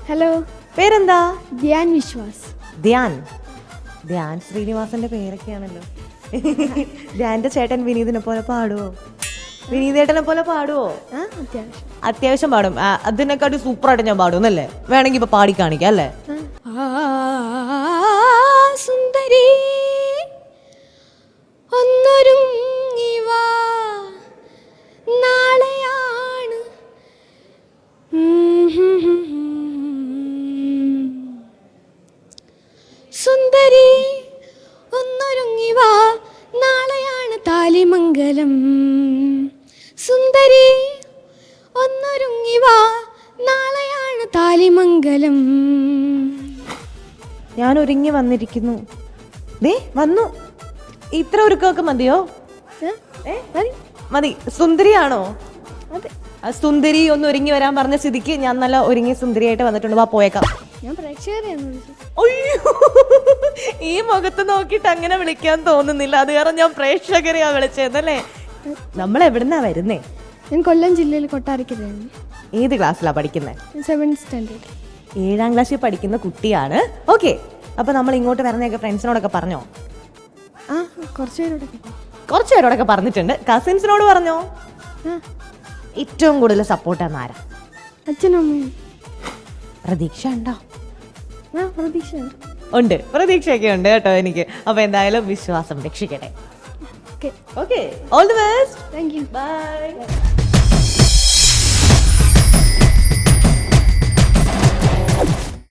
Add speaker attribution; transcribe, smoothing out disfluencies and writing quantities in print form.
Speaker 1: Hello,
Speaker 2: പേരെന്താ?
Speaker 1: ധ്യാൻ വിശ്വാസ്.
Speaker 2: ധ്യാൻ ശ്രീനിവാസന്റെ പേരൊക്കെയാണല്ലോ. ധ്യാന്റെ ചേട്ടൻ വിനീതിനെ പോലെ പാടുവോ? വിനീതേട്ടനെ പോലെ പാടുവോ? അത്യാവശ്യം പാടും. അതിനെക്കാട്ടി സൂപ്പറായിട്ട് ഞാൻ പാടും എന്നല്ലേ? വേണമെങ്കിൽ ഇപ്പൊ പാടി കാണിക്കാം അല്ലേ?
Speaker 1: സുന്ദരി ഒന്നൊരുങ്ങി വാ, നാളെയാണ് സുന്ദരി ഒന്നൊരുങ്ങി വാ, നാളെയാണ് താലിമംഗലം. സുന്ദരി ഒന്നൊരുങ്ങി വാ, നാളെയാണ് താലിമംഗലം.
Speaker 2: ഞാൻ ഒരുങ്ങി വന്നിരിക്കുന്നു. ദേ വന്നു. ഇത്ര ഒരുക്കമൊക്കെ മതിയോ? മതി. സുന്ദരിയാണോ?
Speaker 1: അതെ.
Speaker 2: സുന്ദരി ഒന്ന് ഒരുങ്ങി വരാൻ പറഞ്ഞ സ്ഥിതിക്ക് ഞാൻ നല്ല ഒരുങ്ങി സുന്ദരിയായിട്ട് വന്നിട്ടുണ്ട്. വാ പോയേക്കാം.
Speaker 1: ഞാൻ പ്രേക്ഷകരെയാണ്.
Speaker 2: അയ്യോ, ഈ മുഖത്ത് നോക്കിയിട്ട് അങ്ങനെ വിളിക്കാൻ തോന്നുന്നില്ല. അത് കാരണം ഞാൻ പ്രേക്ഷകരെയാ വിളിച്ചതല്ലേ. നമ്മൾ എവിടുന്നാ വരുന്നേ?
Speaker 1: ഞാൻ കൊല്ലം ജില്ലയിൽ കൊട്ടാരക്കരയാണ്.
Speaker 2: ഏത് ക്ലാസ്സിലാ പഠിക്കുന്നത്?
Speaker 1: 7th standard.
Speaker 2: 7ാം ക്ലാസ്സിൽ പഠിക്കുന്ന കുട്ടിയാണ്. ഓക്കെ, അപ്പൊ നമ്മൾ ഇങ്ങോട്ട് വരുന്നതൊക്കെ ഫ്രണ്ട്സിനോടൊക്കെ പറഞ്ഞോ? കുറച്ച് പേരോടൊക്കെ പറഞ്ഞിട്ടുണ്ട്. കസിൻസിനോട് പറഞ്ഞോ? ഏറ്റവും കൂടുതൽ സപ്പോർട്ടാണ് ആരാ?
Speaker 1: അച്ഛനും അമ്മയും.
Speaker 2: പ്രതീക്ഷ ഉണ്ടോ?
Speaker 1: ഉണ്ട്.
Speaker 2: പ്രതീക്ഷയൊക്കെ ഉണ്ട് കേട്ടോ എനിക്ക്. അപ്പൊ എന്തായാലും വിശ്വാസം രക്ഷിക്കട്ടെ.
Speaker 1: Okay.
Speaker 2: Okay, all the best.
Speaker 1: Thank you.
Speaker 2: By.